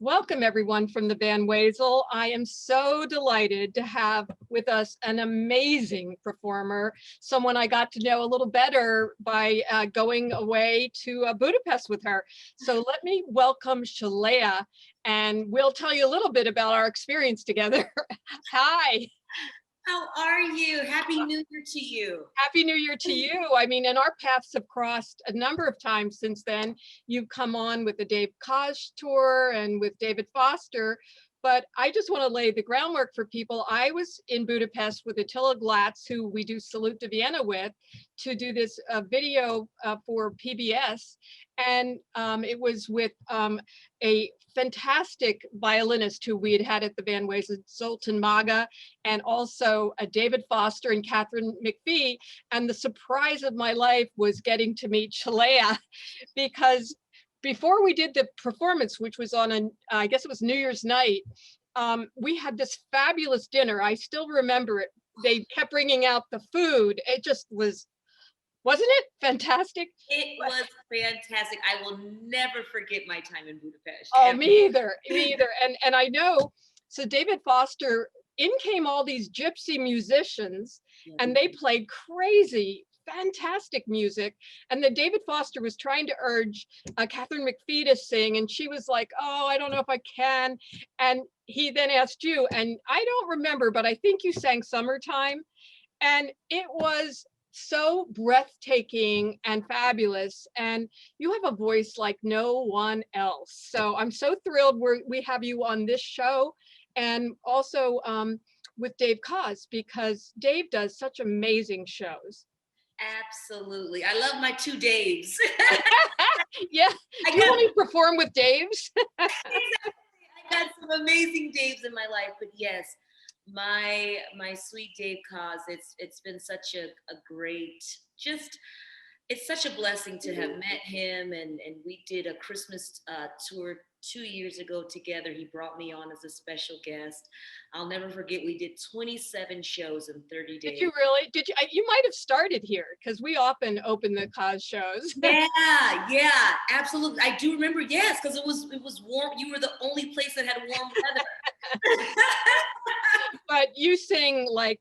Welcome everyone from the Van Wezel. I am so delighted to have with us an amazing performer, someone I got to know a little better by going away to Budapest with her. So let me welcome Sheléa, and we'll tell you a little bit about our experience together. Hi. How are you? Happy New Year to you. Happy New Year to you. I mean, and our paths have crossed a number of times since then. You've come on with the Dave Koz tour and with David Foster, but I just want to lay the groundwork for people. I was in Budapest with Attila Glatz, who we do Salute to Vienna with, to do this video for PBS. And it was with a fantastic violinist who we had at the Van Wezel, Zoltan Maga, and also David Foster and Catherine McPhee. And the surprise of my life was getting to meet Sheléa, because before we did the performance, which was on I guess it was New Year's night, we had this fabulous dinner. I still remember it. They kept bringing out the food. It just was, wasn't it fantastic? It was fantastic. I will never forget my time in Budapest. Oh, ever. me either, me either. And I know, so David Foster, in came all these gypsy musicians, and they played crazy, fantastic music. And then David Foster was trying to urge Catherine McPhee to sing, and she was like, oh, I don't know if I can. And he then asked you, and I don't remember, but I think you sang Summertime. And it was so breathtaking and fabulous, and you have a voice like no one else. So I'm so thrilled we have you on this show, and also with Dave Koz, because Dave does such amazing shows. Absolutely. I love my two Daves. Yeah, do you want to perform with Daves? Exactly. I got some amazing Daves in my life, but yes, my sweet Dave Koz, it's been such a great, just it's such a blessing to have met him, and we did a Christmas tour 2 years ago together. He brought me on as a special guest. I'll never forget, we did 27 shows in 30 days. Did you really? Did you? You might have started here, because we often open the Koz shows. Yeah, absolutely. I do remember, yes, because it was warm. You were the only place that had warm weather. But you sing like,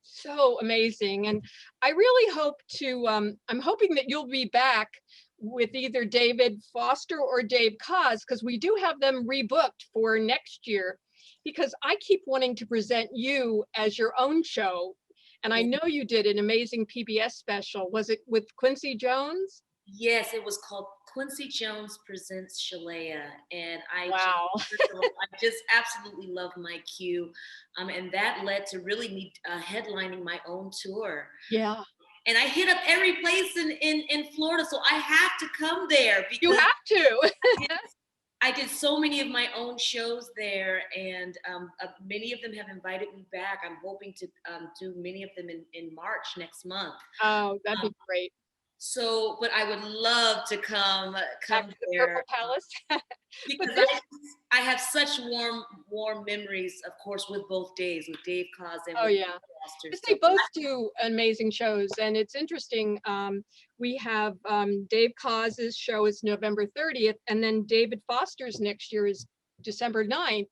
so amazing. And I really hope to, I'm hoping that you'll be back with either David Foster or Dave Koz, because we do have them rebooked for next year, because I keep wanting to present you as your own show. And I know you did an amazing PBS special. Was it with Quincy Jones? Yes, it was called Quincy Jones Presents Sheléa, and Wow. I just absolutely love my cue, and that led to really me headlining my own tour. Yeah. And I hit up every place in Florida, so I have to come there because you have to. I did so many of my own shows there, and many of them have invited me back. I'm hoping to do many of them in March next month. Oh, that'd be great. So, but I would love to come Back to the there Purple Palace. because I have such warm memories, of course, with both days, with Dave Koz and with Foster. Because they both do amazing shows, and it's interesting. We have Dave Koz's show is November 30th, and then David Foster's next year is December 9th.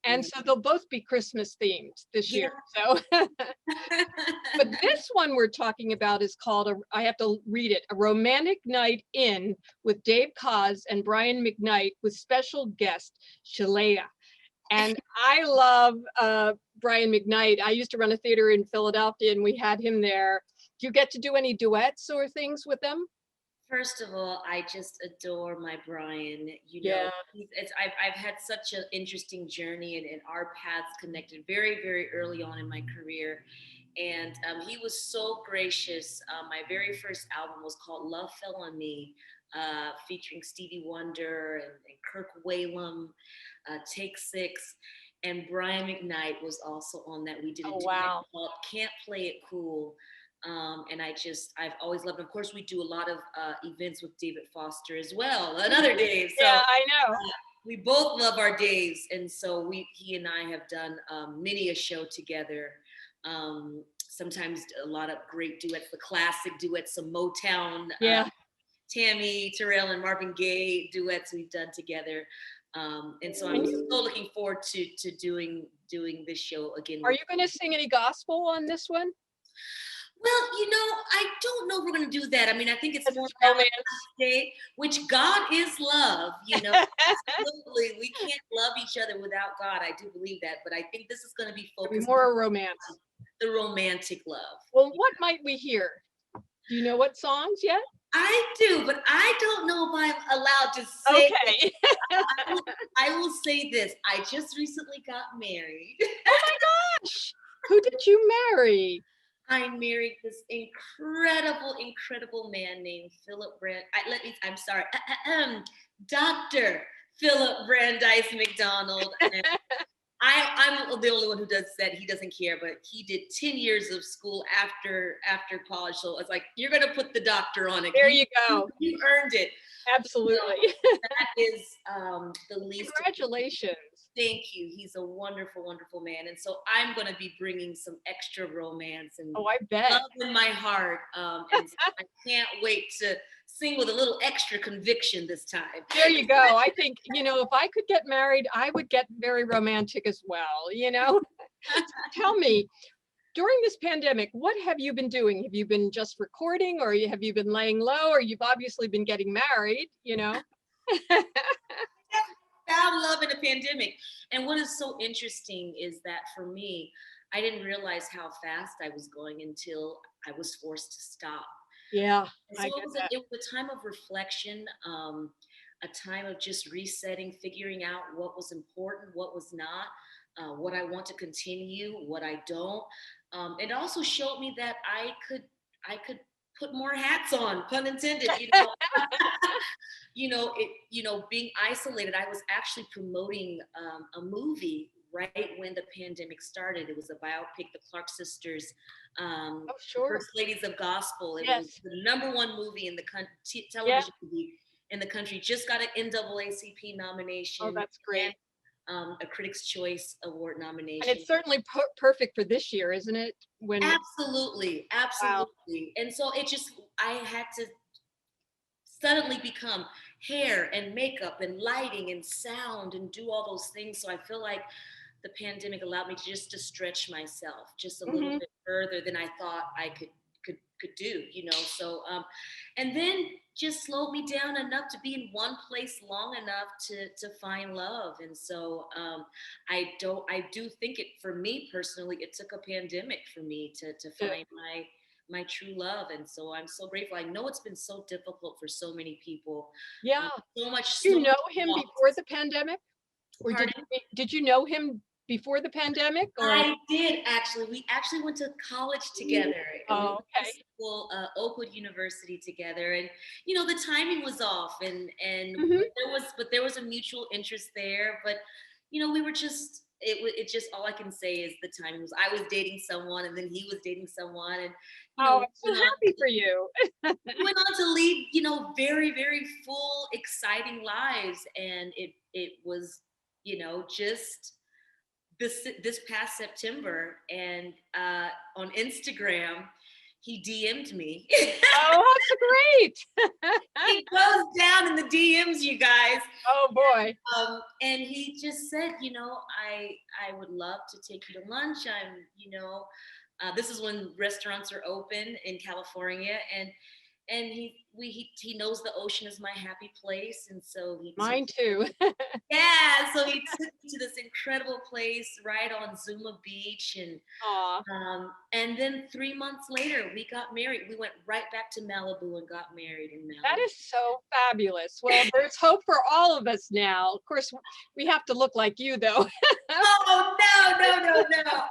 And so they'll both be Christmas themed this year. So, but this one we're talking about is called, I have to read it, A Romantic Night In with Dave Koz and Brian McKnight with special guest Sheléa. And I love Brian McKnight. I used to run a theater in Philadelphia, and we had him there. Do you get to do any duets or things with them? First of all, I just adore my Brian. I've had such an interesting journey, and our paths connected very, very early on in my career. And he was so gracious. My very first album was called Love Fell on Me, featuring Stevie Wonder and Kirk Whalum, Take Six. And Brian McKnight was also on that. We did a duet called Can't Play It Cool. And I've always loved, of course, we do a lot of events with David Foster as well, another Dave. So, yeah, I know. We both love our Daves. And so he and I have done many a show together. Sometimes a lot of great duets, the classic duets, some Motown, Tammy Terrell and Marvin Gaye duets we've done together. And so I'm And so looking forward to doing this show again are with you going to sing any gospel on this one? Well, I don't know if we're going to do that. I mean, I think it's Because more it's Valentine's romance. Day, which God is love, Absolutely. We can't love each other without God. I do believe that. But I think this is going to be It'll be focused more on a romance. the romantic love. Well, what might we hear? Do you know what songs yet? I do, but I don't know if I'm allowed to say it. Okay. I will say this. I just recently got married. Oh my gosh. Who did you marry? I married this incredible man named Philip Brand. I'm sorry, Dr. Philip Brandeis McDonald. And I'm the only one who does that. He doesn't care, but he did 10 years of school after college. So it's like, you're gonna put the doctor on it. There you go. You earned it. Absolutely. So that is the least. Congratulations. Thank you. He's a wonderful man. And so I'm going to be bringing some extra romance and Oh, I bet. love in my heart. And I can't wait to sing with a little extra conviction this time. There you go. I think, if I could get married, I would get very romantic as well. Tell me, during this pandemic, what have you been doing? Have you been just recording, or have you been laying low, or you've obviously been getting married, Found love in a pandemic. And what is so interesting is that for me, I didn't realize how fast I was going until I was forced to stop. Yeah, So it was a time of reflection, a time of just resetting, figuring out what was important, what was not, what I want to continue, what I don't. It also showed me that I could put more hats on, pun intended. Being isolated. I was actually promoting a movie right when the pandemic started. It was a biopic, the Clark sisters, oh, sure. First Ladies of Gospel. It Yes. was the #1 movie in the television movie in the country. Just got an NAACP nomination. Oh, that's great. And, a Critics' Choice Award nomination. And it's certainly perfect for this year, isn't it? Absolutely. Wow. And so I had to suddenly become hair and makeup and lighting and sound and do all those things. So I feel like the pandemic allowed me to stretch myself just a little bit further than I thought I could do, So and then just slowed me down enough to be in one place long enough to find love. And so I do think for me personally, it took a pandemic for me to find my true love. And so I'm so grateful. I know it's been so difficult for so many people. Yeah. So much. Did you know him before the pandemic? Or did you know him before the pandemic? Or? I did actually. We actually went to college together. Oh, okay. School, Oakwood University together, and the timing was off, and there was a mutual interest there, but we were just. It just all I can say is the timing was. I was dating someone, and then he was dating someone, and I'm so happy for you. We went on to lead, very, very full, exciting lives, and it was, just this past September, and on Instagram, he DM'd me. Oh, that's great. It goes down in the DMs, you guys. Oh boy. And he just said, I would love to take you to lunch. This is when restaurants are open in California, and he knows the ocean is my happy place, and so mine too. So he took me to this incredible place right on Zuma Beach, and then 3 months later we got married. We went right back to Malibu and got married in Malibu. That is so fabulous. Well, there's hope for all of us now. Of course, we have to look like you, though. Oh no!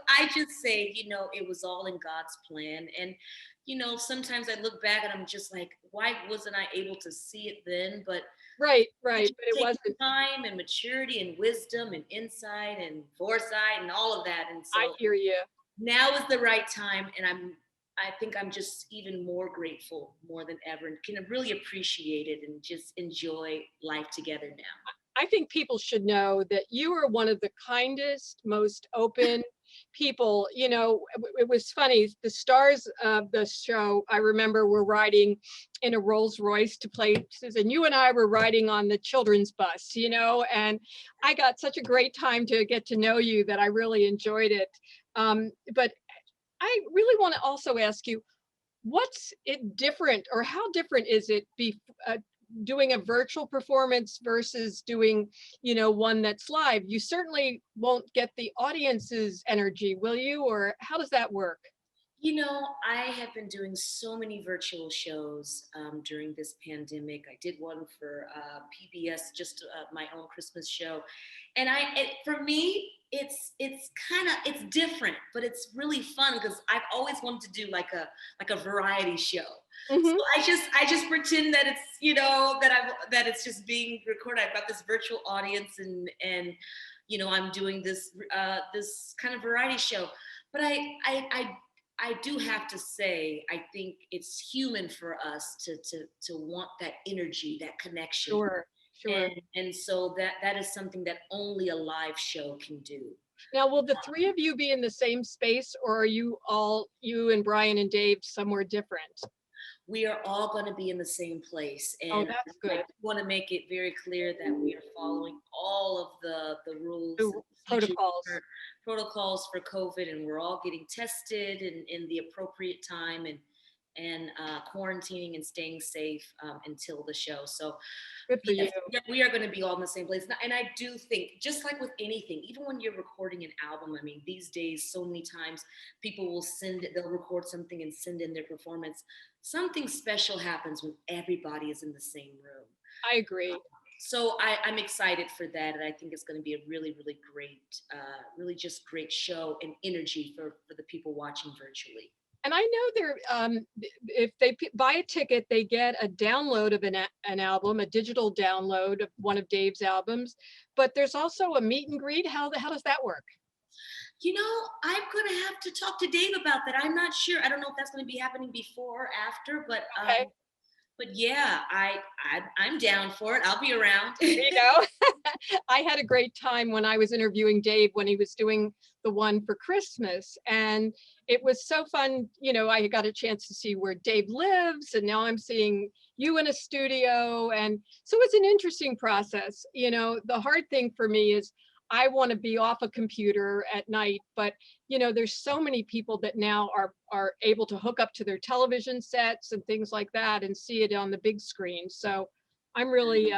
I just say, it was all in God's plan, and. Sometimes I look back and I'm just like, why wasn't I able to see it then? But right. But it wasn't. Time and maturity and wisdom and insight and foresight and all of that. And so I hear you. Now is the right time, and I think I'm just even more grateful more than ever, and can really appreciate it and just enjoy life together now. I think people should know that you are one of the kindest, most open, people, it was funny. The stars of the show, I remember, were riding in a Rolls Royce to places, and you and I were riding on the children's bus, and I got such a great time to get to know you that I really enjoyed it. But I really want to also ask you, what's it different, or how different is it doing a virtual performance versus doing, one that's live? You certainly won't get the audience's energy, will you? Or how does that work? I have been doing so many virtual shows during this pandemic. I did one for PBS, just my own Christmas show, and for me, it's different, but it's really fun because I've always wanted to do like a variety show. So Hmm. I just pretend that it's that it's just being recorded. I've got this virtual audience, and I'm doing this kind of variety show, but I do have to say, I think it's human for us to want that energy, that connection, Sure, sure. and so that is something that only a live show can do. Now, will the three of you be in the same space, or are you and Brian and Dave, somewhere different? We are all going to be in the same place, Oh, and that's I good. want to make it very clear that we are following all of the rules The and procedures protocols. for protocols for COVID, and we're all getting tested in the appropriate time, and quarantining and staying safe until the show. So Good for you. yes, we are going to be all in the same place. And I do think, just like with anything, even when you're recording an album, I mean, these days, so many times people they'll record something and send in their performance. Something special happens when everybody is in the same room. I agree. So I'm excited for that. And I think it's going to be a really, really great, really just great show and energy for the people watching virtually. And I know if they buy a ticket, they get a download of an album, a digital download of one of Dave's albums. But there's also a meet and greet. How does that work? I'm going to have to talk to Dave about that. I'm not sure. I don't know if that's going to be happening before or after, but Okay. yeah, I'm down for it. I'll be around. You know, I had a great time when I was interviewing Dave when he was doing the one for Christmas. And it was so fun. I got a chance to see where Dave lives, and now I'm seeing you in a studio. And so it's an interesting process. The hard thing for me is I want to be off a computer at night, but there's so many people that now are able to hook up to their television sets and things like that and see it on the big screen. So I'm really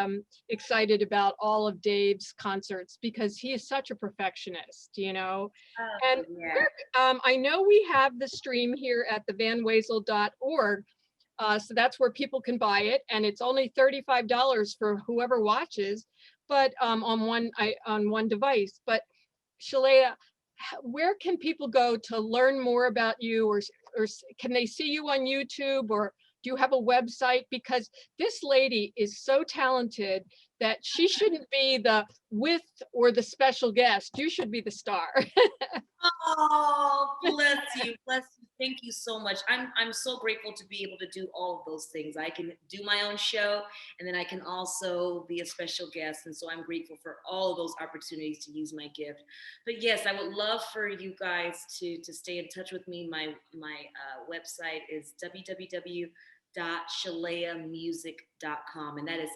excited about all of Dave's concerts because he is such a perfectionist. And Yeah. I know we have the stream here at the vanwezel.org. So that's where people can buy it, and it's only $35 for whoever watches, but on one device. But Sheléa, where can people go to learn more about you, or can they see you on YouTube, or do you have a website? Because this lady is so talented that she shouldn't be the with or the special guest. You should be the star. Oh, bless you, bless you. Thank you so much. I'm so grateful to be able to do all of those things. I can do my own show, and then I can also be a special guest. And so I'm grateful for all of those opportunities to use my gift. But yes, I would love for you guys to stay in touch with me. My website is www.sheleamusic.com, and that is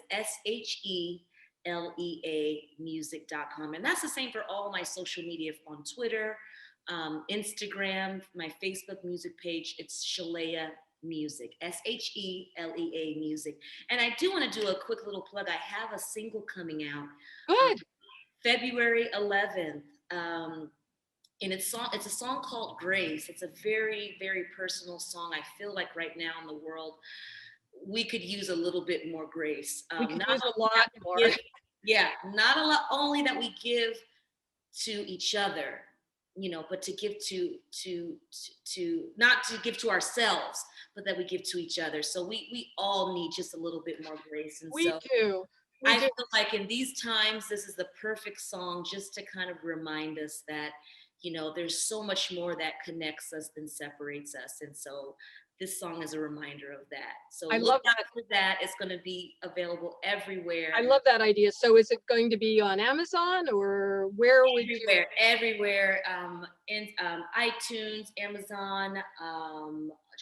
SHELEA music.com. And that's the same for all my social media on Twitter, Instagram, my Facebook music page. It's Sheléa Music, SHELEA Music. And I do want to do a quick little plug. I have a single coming out Good. February 11th. And it's a song called Grace. It's a very, very personal song. I feel like right now in the world, we could use a little bit more grace. We could Not use a lot more. yeah, not a lot only that we give to each other, but to give to not to give to ourselves, but that we give to each other. So we all need just a little bit more grace. And We so do. We I do. feel like in these times, this is the perfect song just to kind of remind us that, there's so much more that connects us than separates us. And so this song is a reminder of that. So I look love out that. for that. It's going to be available everywhere. I love that idea. So is it going to be on Amazon, or where would you? Everywhere, in iTunes, Amazon,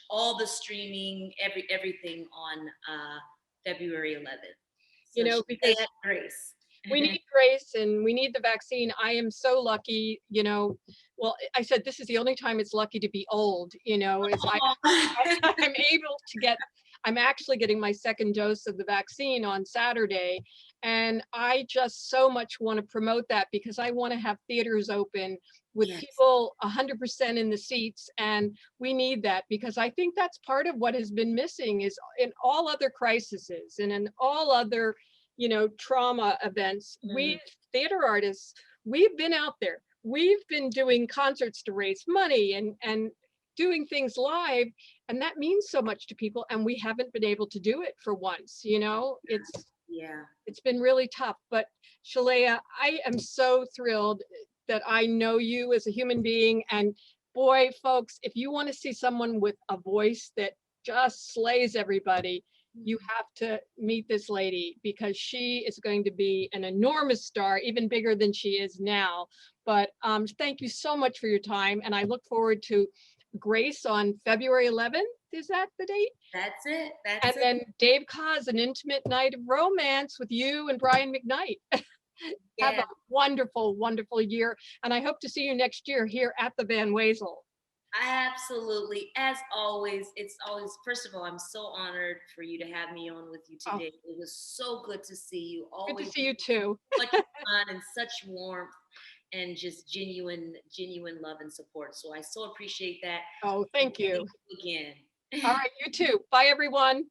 all the streaming, everything on February 11th. So You know, because Grace. we need grace and we need the vaccine. I am so lucky, well, I said this is the only time it's lucky to be old, is I'm able to get, I'm actually getting my second dose of the vaccine on Saturday. And I just so much want to promote that, because I want to have theaters open with Yes. people 100% in the seats. And we need that, because I think that's part of what has been missing is in all other crises and in all other, trauma events. We theater artists, we've been out there. We've been doing concerts to raise money and doing things live, and that means so much to people, and we haven't been able to do it for once. It's been really tough. But Sheléa, I am so thrilled that I know you as a human being. And boy, folks, if you want to see someone with a voice that just slays everybody, you have to meet this lady, because she is going to be an enormous star, even bigger than she is now. But thank you so much for your time. And I look forward to Grace on February 11th. Is that the date? That's it. And then Dave Cause, an intimate night of romance with you and Brian McKnight. Have a wonderful, wonderful year. And I hope to see you next year here at the Van Wezel. Absolutely. As always, it's always, first of all, I'm so honored for you to have me on with you today. It was so good to see you. Always good to see you too. Such fun and such warmth and just genuine love and support. So I so appreciate that. Oh, thank you. Again. All right, you too. Bye, everyone.